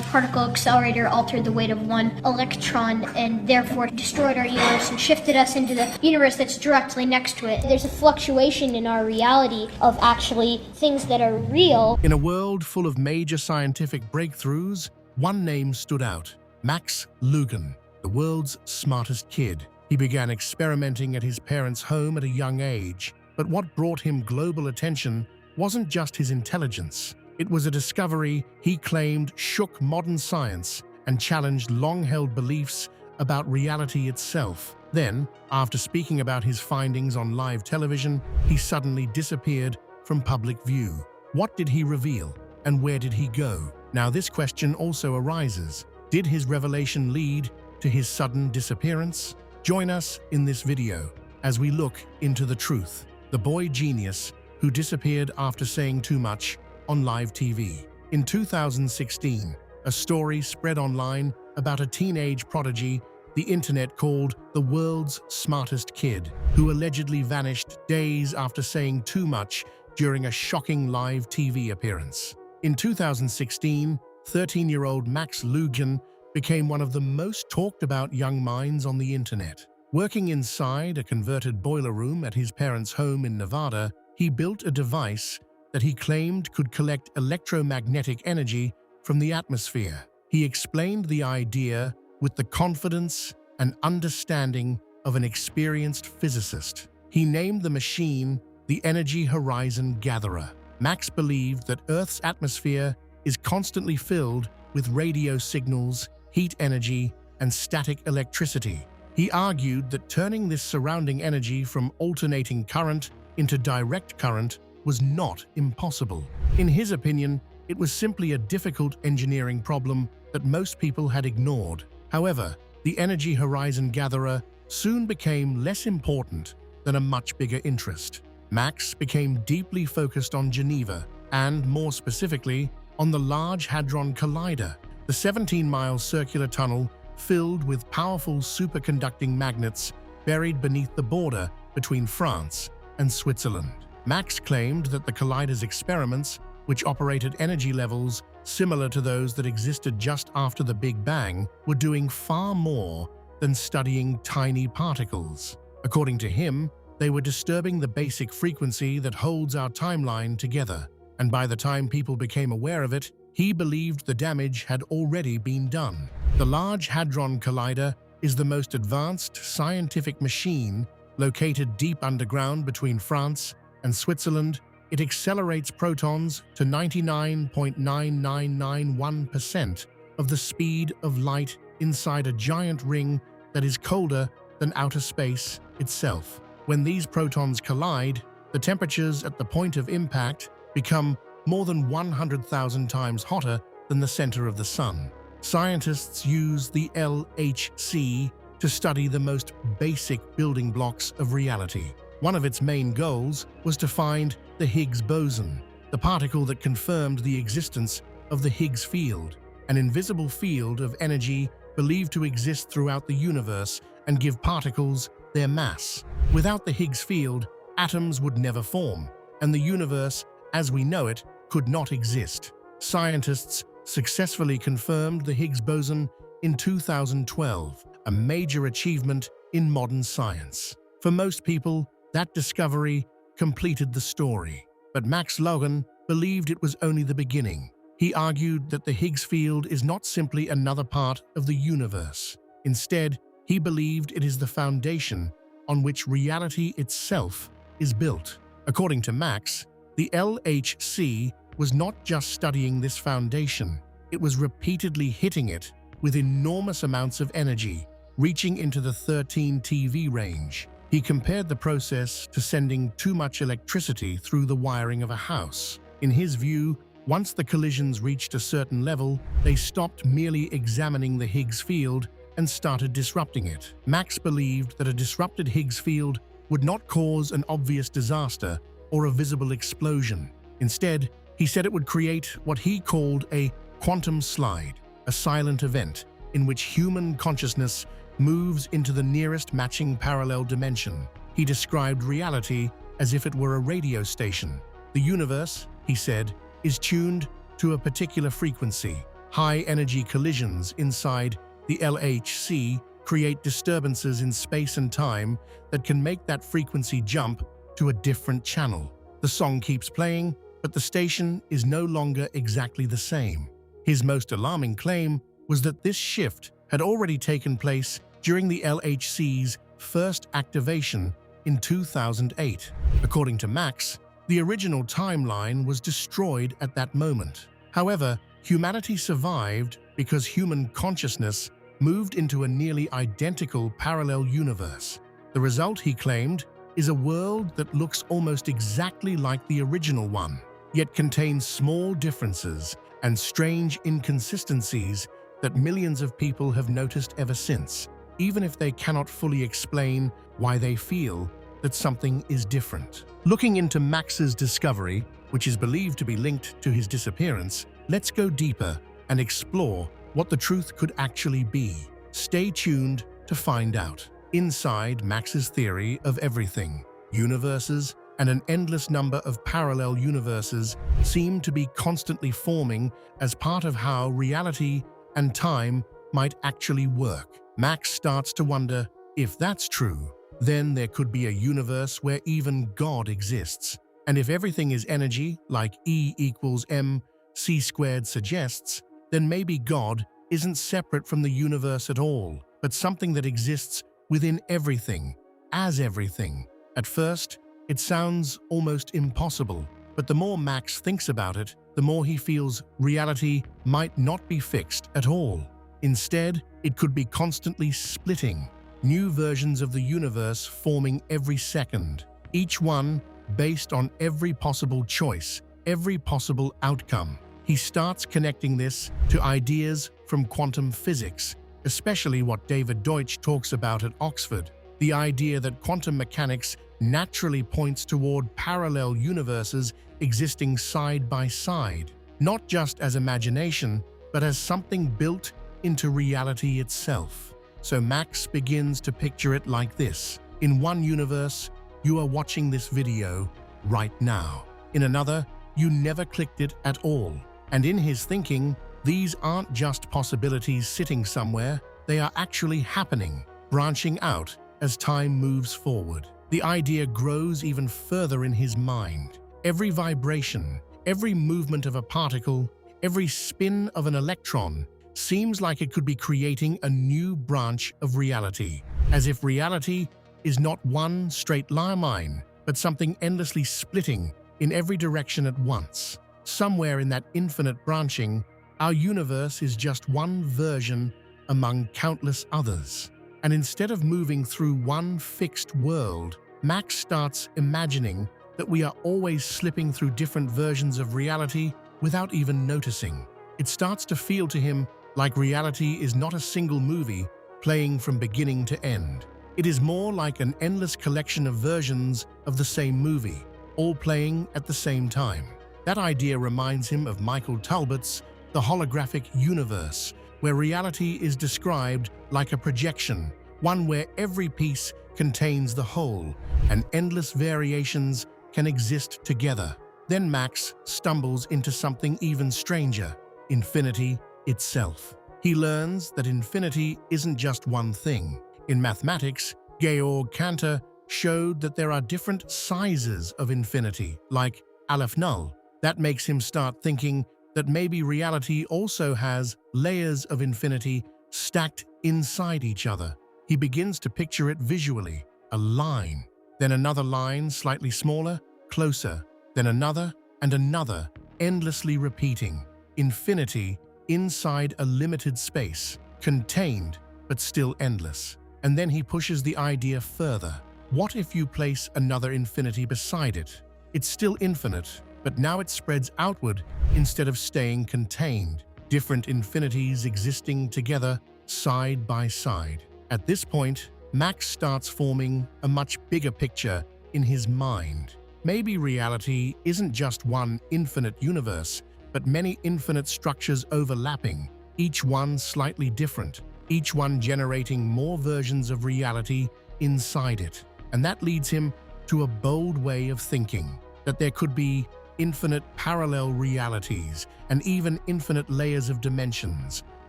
particle accelerator altered the weight of one electron and therefore destroyed our universe and shifted us into the universe that's directly next to it. There's a fluctuation in our reality of actually things that are real. In a world full of major scientific breakthroughs, one name stood out: Max Loughan, the world's smartest kid. He began experimenting at his parents' home at a young age. But what brought him global attention wasn't just his intelligence. It was a discovery he claimed shook modern science and challenged long-held beliefs about reality itself. Then, after speaking about his findings on live television, he suddenly disappeared from public view. What did he reveal, and where did he go? Now, this question also arises. Did his revelation lead to his sudden disappearance? Join us in this video as we look into the truth. The boy genius who disappeared after saying too much on live TV. In 2016, a story spread online about a teenage prodigy the internet called the world's smartest kid, who allegedly vanished days after saying too much during a shocking live TV appearance. In 2016, 13-year-old Max Loughan became one of the most talked about young minds on the internet. Working inside a converted boiler room at his parents' home in Nevada, he built a device that he claimed could collect electromagnetic energy from the atmosphere. He explained the idea with the confidence and understanding of an experienced physicist. He named the machine the Energy Horizon Gatherer. Max believed that Earth's atmosphere is constantly filled with radio signals, heat energy, and static electricity. He argued that turning this surrounding energy from alternating current into direct current was not impossible. In his opinion, it was simply a difficult engineering problem that most people had ignored. However, the Energy Horizon Gatherer soon became less important than a much bigger interest. Max became deeply focused on Geneva, and more specifically, on the Large Hadron Collider, the 17-mile circular tunnel filled with powerful superconducting magnets buried beneath the border between France and Switzerland. Max claimed that the collider's experiments, which operated energy levels similar to those that existed just after the Big Bang, were doing far more than studying tiny particles. According to him, they were disturbing the basic frequency that holds our timeline together, and by the time people became aware of it, he believed the damage had already been done. The Large Hadron Collider is the most advanced scientific machine located deep underground between France and Switzerland. It accelerates protons to 99.9991% of the speed of light inside a giant ring that is colder than outer space itself. When these protons collide, the temperatures at the point of impact become more than 100,000 times hotter than the center of the sun. Scientists use the LHC to study the most basic building blocks of reality. One of its main goals was to find the Higgs boson, the particle that confirmed the existence of the Higgs field, an invisible field of energy believed to exist throughout the universe and give particles their mass. Without the Higgs field, atoms would never form, and the universe, as we know it, could not exist. Scientists successfully confirmed the Higgs boson in 2012, a major achievement in modern science. For most people, that discovery completed the story. But Max Loughan believed it was only the beginning. He argued that the Higgs field is not simply another part of the universe. Instead, he believed it is the foundation on which reality itself is built. According to Max, the LHC was not just studying this foundation, it was repeatedly hitting it with enormous amounts of energy, reaching into the 13 TV range. He compared the process to sending too much electricity through the wiring of a house. In his view, once the collisions reached a certain level, they stopped merely examining the Higgs field and started disrupting it. Max believed that a disrupted Higgs field would not cause an obvious disaster or a visible explosion. Instead, he said it would create what he called a quantum slide, a silent event in which human consciousness moves into the nearest matching parallel dimension. He described reality as if it were a radio station. The universe, he said, is tuned to a particular frequency, high-energy collisions inside the LHC create disturbances in space and time that can make that frequency jump to a different channel. The song keeps playing, but the station is no longer exactly the same. His most alarming claim was that this shift had already taken place during the LHC's first activation in 2008. According to Max, the original timeline was destroyed at that moment. However, humanity survived because human consciousness moved into a nearly identical parallel universe. The result, he claimed, is a world that looks almost exactly like the original one, yet contains small differences and strange inconsistencies that millions of people have noticed ever since, even if they cannot fully explain why they feel that something is different. Looking into Max's discovery, which is believed to be linked to his disappearance, let's go deeper and explore what the truth could actually be. Stay tuned to find out. Inside Max's theory of everything, universes and an endless number of parallel universes seem to be constantly forming as part of how reality and time might actually work. Max starts to wonder, if that's true, then there could be a universe where even God exists. And if everything is energy, like E equals mc squared suggests, then maybe God isn't separate from the universe at all, but something that exists within everything, as everything. At first, it sounds almost impossible, but the more Max thinks about it, the more he feels reality might not be fixed at all. Instead, it could be constantly splitting, new versions of the universe forming every second, each one based on every possible choice, every possible outcome. He starts connecting this to ideas from quantum physics, especially what David Deutsch talks about at Oxford, the idea that quantum mechanics naturally points toward parallel universes existing side by side, not just as imagination, but as something built into reality itself. So Max begins to picture it like this. In one universe, you are watching this video right now. In another, you never clicked it at all. And in his thinking, these aren't just possibilities sitting somewhere, they are actually happening, branching out as time moves forward. The idea grows even further in his mind. Every vibration, every movement of a particle, every spin of an electron seems like it could be creating a new branch of reality, as if reality is not one straight line, but something endlessly splitting in every direction at once. Somewhere in that infinite branching, our universe is just one version among countless others. And instead of moving through one fixed world, Max starts imagining that we are always slipping through different versions of reality without even noticing. It starts to feel to him like reality is not a single movie playing from beginning to end. It is more like an endless collection of versions of the same movie, all playing at the same time. That idea reminds him of Michael Talbot's The Holographic Universe, where reality is described like a projection, one where every piece contains the whole, and endless variations can exist together. Then Max stumbles into something even stranger: infinity itself. He learns that infinity isn't just one thing. In mathematics, Georg Cantor showed that there are different sizes of infinity, like Aleph Null. That makes him start thinking that maybe reality also has layers of infinity stacked inside each other. He begins to picture it visually: a line, then another line slightly smaller, closer, then another and another, endlessly repeating. Infinity inside a limited space, contained but still endless. And then he pushes the idea further. What if you place another infinity beside it? It's still infinite, but now it spreads outward instead of staying contained. Different infinities existing together, side by side. At this point, Max starts forming a much bigger picture in his mind. Maybe reality isn't just one infinite universe, but many infinite structures overlapping, each one slightly different, each one generating more versions of reality inside it. And that leads him to a bold way of thinking, that there could be infinite parallel realities, and even infinite layers of dimensions,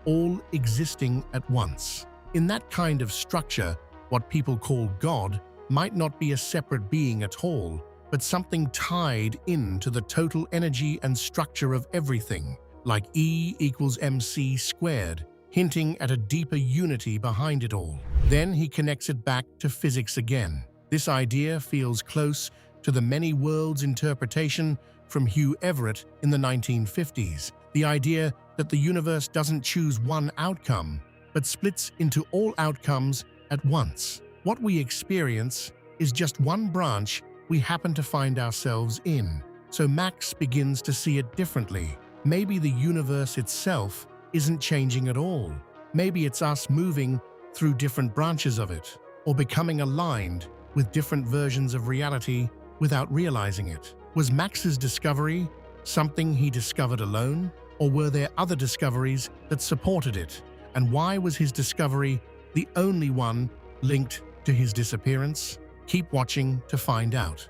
all existing at once. In that kind of structure, what people call God might not be a separate being at all, but something tied into the total energy and structure of everything, like E equals mc squared, hinting at a deeper unity behind it all. Then he connects it back to physics again. This idea feels close to the many worlds interpretation from Hugh Everett in the 1950s, the idea that the universe doesn't choose one outcome, but splits into all outcomes at once. What we experience is just one branch we happen to find ourselves in. So Max begins to see it differently. Maybe the universe itself isn't changing at all. Maybe it's us moving through different branches of it, or becoming aligned with different versions of reality without realizing it. Was Max's discovery something he discovered alone, or were there other discoveries that supported it? And why was his discovery the only one linked to his disappearance? Keep watching to find out.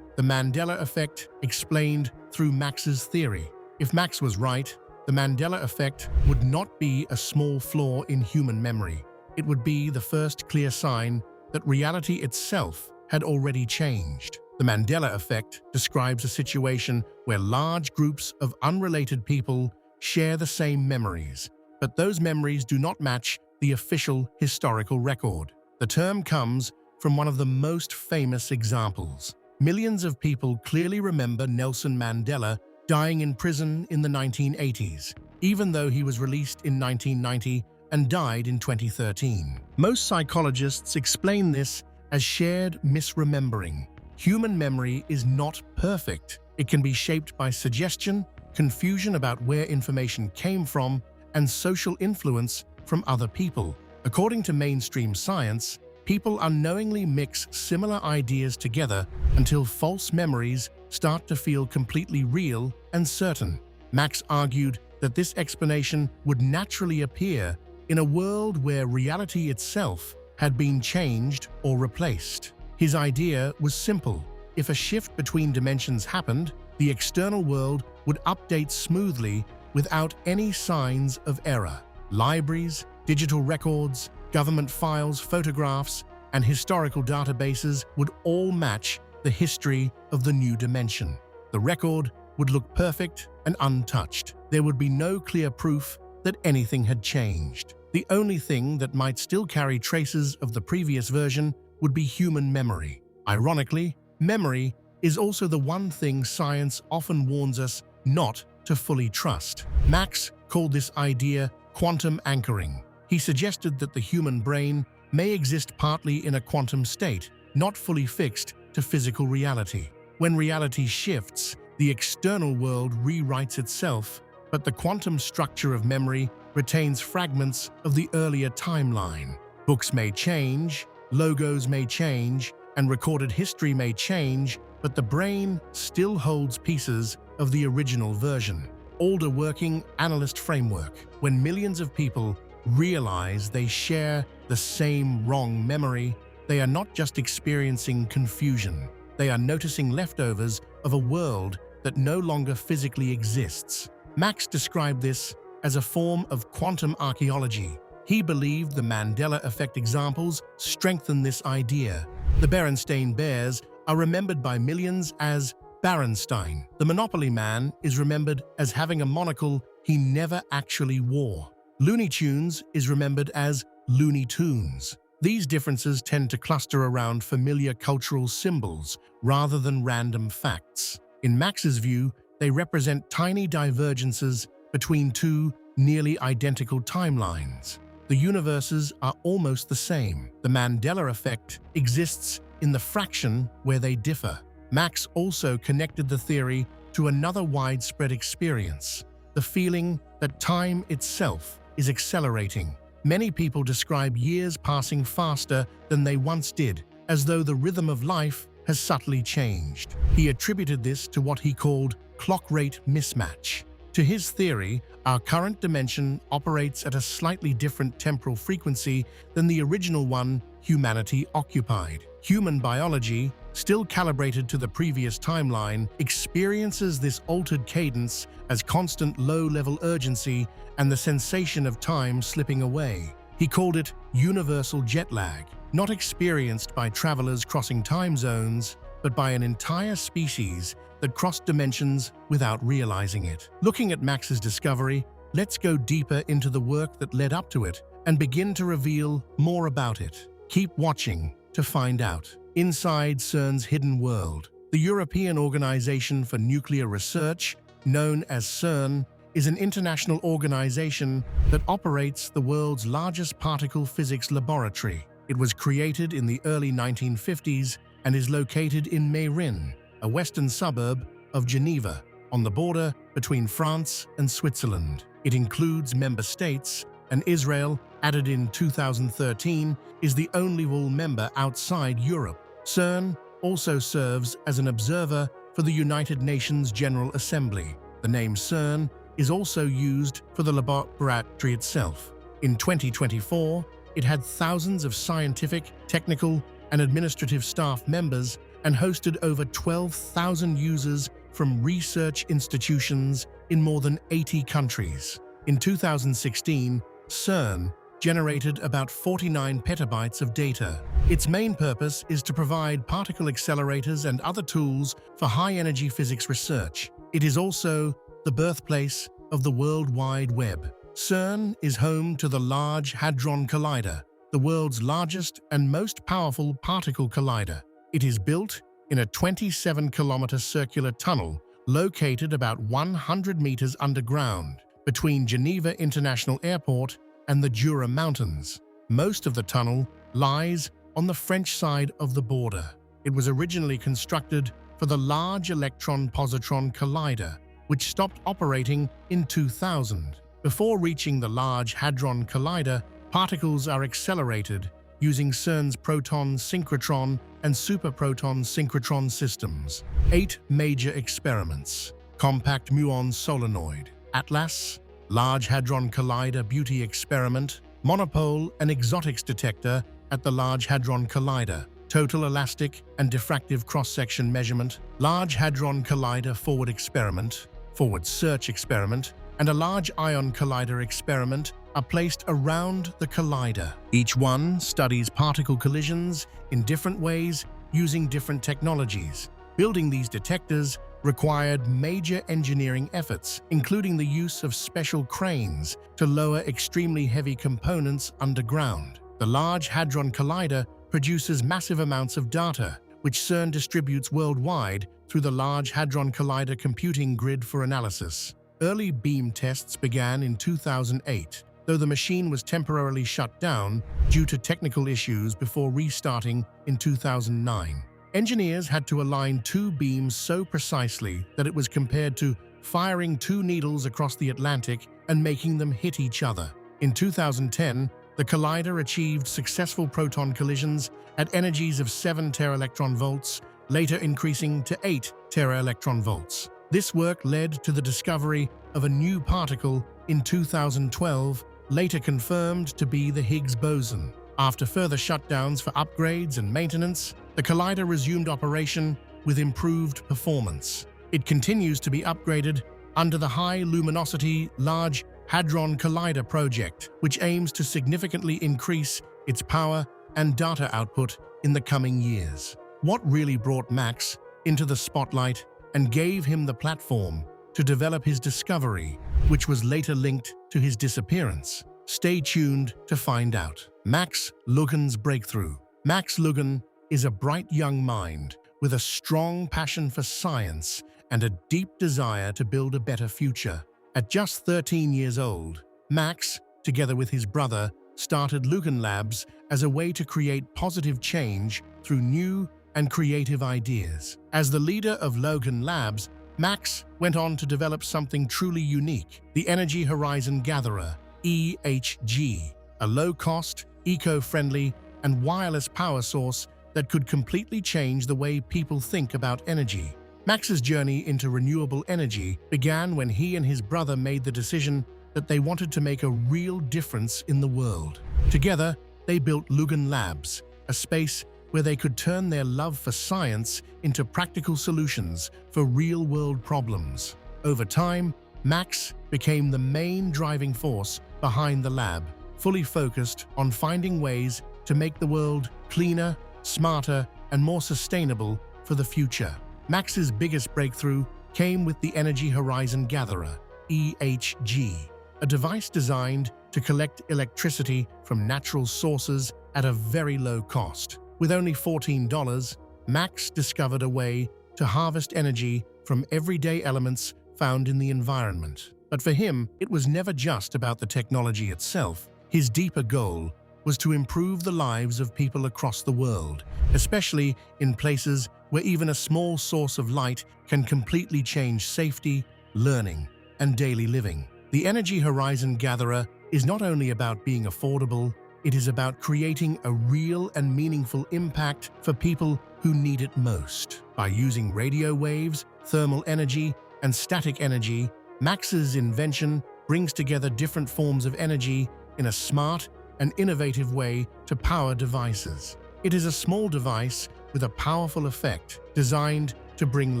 The Mandela effect explained through Max's theory. If Max was right, the Mandela effect would not be a small flaw in human memory. It would be the first clear sign that reality itself had already changed. The Mandela effect describes a situation where large groups of unrelated people share the same memories, but those memories do not match the official historical record. The term comes from one of the most famous examples. Millions of people clearly remember Nelson Mandela dying in prison in the 1980s, even though he was released in 1990 and died in 2013. Most psychologists explain this as shared misremembering. Human memory is not perfect. It can be shaped by suggestion, confusion about where information came from, and social influence from other people. According to mainstream science, people unknowingly mix similar ideas together until false memories start to feel completely real and certain. Max argued that this explanation would naturally appear in a world where reality itself had been changed or replaced. His idea was simple. If a shift between dimensions happened, the external world would update smoothly without any signs of error. Libraries, digital records, government files, photographs, and historical databases would all match the history of the new dimension. The record would look perfect and untouched. There would be no clear proof that anything had changed. The only thing that might still carry traces of the previous version would be human memory. Ironically, memory is also the one thing science often warns us not to fully trust. Max called this idea quantum anchoring. He suggested that the human brain may exist partly in a quantum state, not fully fixed to physical reality. When reality shifts, the external world rewrites itself, but the quantum structure of memory retains fragments of the earlier timeline. Books may change, logos may change, and recorded history may change, but the brain still holds pieces of the original version. Alder working analyst framework. When millions of people realize they share the same wrong memory, they are not just experiencing confusion. They are noticing leftovers of a world that no longer physically exists. Max described this as a form of quantum archaeology. He believed the Mandela effect examples strengthen this idea. The Berenstain Bears are remembered by millions as Berenstain. The Monopoly Man is remembered as having a monocle he never actually wore. Looney Tunes is remembered as Looney Tunes. These differences tend to cluster around familiar cultural symbols rather than random facts. In Max's view, they represent tiny divergences between two nearly identical timelines. The universes are almost the same. The Mandela effect exists in the fraction where they differ. Max also connected the theory to another widespread experience, the feeling that time itself is accelerating. Many people describe years passing faster than they once did, as though the rhythm of life has subtly changed. He attributed this to what he called clock rate mismatch. To his theory, our current dimension operates at a slightly different temporal frequency than the original one humanity occupied. Human biology, still calibrated to the previous timeline, experiences this altered cadence as constant low-level urgency and the sensation of time slipping away. He called it universal jet lag, not experienced by travelers crossing time zones, but by an entire species that crossed dimensions without realizing it. Looking at Max's discovery, let's go deeper into the work that led up to it and begin to reveal more about it. Keep watching to find out. Inside CERN's hidden world, the European Organization for Nuclear Research, known as CERN, is an international organization that operates the world's largest particle physics laboratory. It was created in the early 1950s and is located in Meyrin, a western suburb of Geneva, on the border between France and Switzerland. It includes member states, and Israel, added in 2013, is the only full member outside Europe. CERN also serves as an observer for the United Nations General Assembly. The name CERN is also used for the laboratory itself. In 2024, it had thousands of scientific, technical, and administrative staff members and hosted over 12,000 users from research institutions in more than 80 countries. In 2016, CERN generated about 49 petabytes of data. Its main purpose is to provide particle accelerators and other tools for high-energy physics research. It is also the birthplace of the World Wide Web. CERN is home to the Large Hadron Collider, the world's largest and most powerful particle collider. It is built in a 27-kilometer circular tunnel located about 100 meters underground between Geneva International Airport and the Jura Mountains. Most of the tunnel lies on the French side of the border. It was originally constructed for the Large Electron-Positron Collider, which stopped operating in 2000. Before reaching the Large Hadron Collider, particles are accelerated using CERN's proton synchrotron and superproton synchrotron systems. 8 major experiments: Compact Muon Solenoid, Atlas, Large Hadron Collider Beauty Experiment, Monopole and Exotics Detector at the Large Hadron Collider, Total Elastic and Diffractive Cross-Section Measurement, Large Hadron Collider Forward Experiment, Forward Search Experiment, and a Large Ion Collider Experiment are placed around the collider. Each one studies particle collisions in different ways using different technologies. Building these detectors required major engineering efforts, including the use of special cranes to lower extremely heavy components underground. The Large Hadron Collider produces massive amounts of data, which CERN distributes worldwide through the Large Hadron Collider computing grid for analysis. Early beam tests began in 2008, though the machine was temporarily shut down due to technical issues before restarting in 2009. Engineers had to align 2 beams so precisely that it was compared to firing 2 needles across the Atlantic and making them hit each other. In 2010, the collider achieved successful proton collisions at energies of 7 tera-electron-volts, later increasing to 8 tera-electron-volts. This work led to the discovery of a new particle in 2012, later confirmed to be the Higgs boson. After further shutdowns for upgrades and maintenance, the collider resumed operation with improved performance. It continues to be upgraded under the High Luminosity Large Hadron Collider project, which aims to significantly increase its power and data output in the coming years. What really brought Max into the spotlight and gave him the platform to develop his discovery, which was later linked to his disappearance? Stay tuned to find out. Max Loughan's breakthrough. Max Loughan is a bright young mind with a strong passion for science and a deep desire to build a better future. At just 13 years old, Max, together with his brother, started Loughan Labs as a way to create positive change through new and creative ideas. As the leader of Loughan Labs, Max went on to develop something truly unique: the Energy Horizon Gatherer, EHG, a low-cost, eco-friendly, and wireless power source that could completely change the way people think about energy. Max's journey into renewable energy began when he and his brother made the decision that they wanted to make a real difference in the world. Together, they built Loughan Labs, a space where they could turn their love for science into practical solutions for real-world problems. Over time, Max became the main driving force behind the lab, fully focused on finding ways to make the world cleaner, smarter, and more sustainable for the future. Max's biggest breakthrough came with the Energy Horizon Gatherer, EHG, a device designed to collect electricity from natural sources at a very low cost. With only $14, Max discovered a way to harvest energy from everyday elements found in the environment. But for him, it was never just about the technology itself. His deeper goal was to improve the lives of people across the world, especially in places where even a small source of light can completely change safety, learning, and daily living. The Energy Horizon Gatherer is not only about being affordable, it is about creating a real and meaningful impact for people who need it most. By using radio waves, thermal energy, and static energy, Max's invention brings together different forms of energy in a smart and innovative way to power devices. It is a small device with a powerful effect designed to bring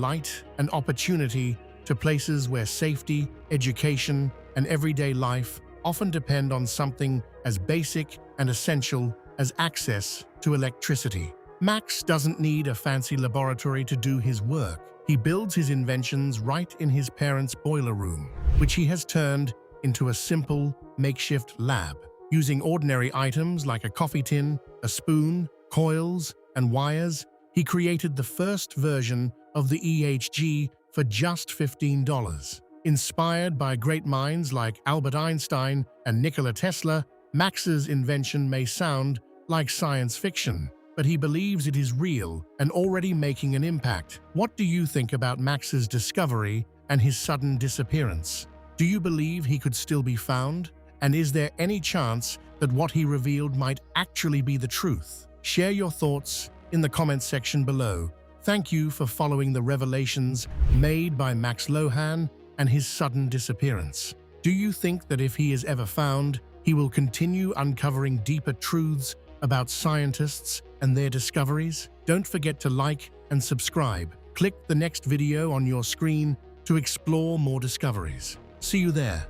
light and opportunity to places where safety, education, and everyday life often depend on something as basic and essential as access to electricity. Max doesn't need a fancy laboratory to do his work. He builds his inventions right in his parents' boiler room, which he has turned into a simple, makeshift lab. Using ordinary items like a coffee tin, a spoon, coils, and wires, he created the first version of the EHG for just $15. Inspired by great minds like Albert Einstein and Nikola Tesla, Max's invention may sound like science fiction, but he believes it is real and already making an impact. What do you think about Max's discovery and his sudden disappearance? Do you believe he could still be found? And is there any chance that what he revealed might actually be the truth? Share your thoughts in the comments section below. Thank you for following the revelations made by Max Loughan and his sudden disappearance. Do you think that if he is ever found, he will continue uncovering deeper truths about scientists and their discoveries? Don't forget to like and subscribe. Click the next video on your screen to explore more discoveries. See you there.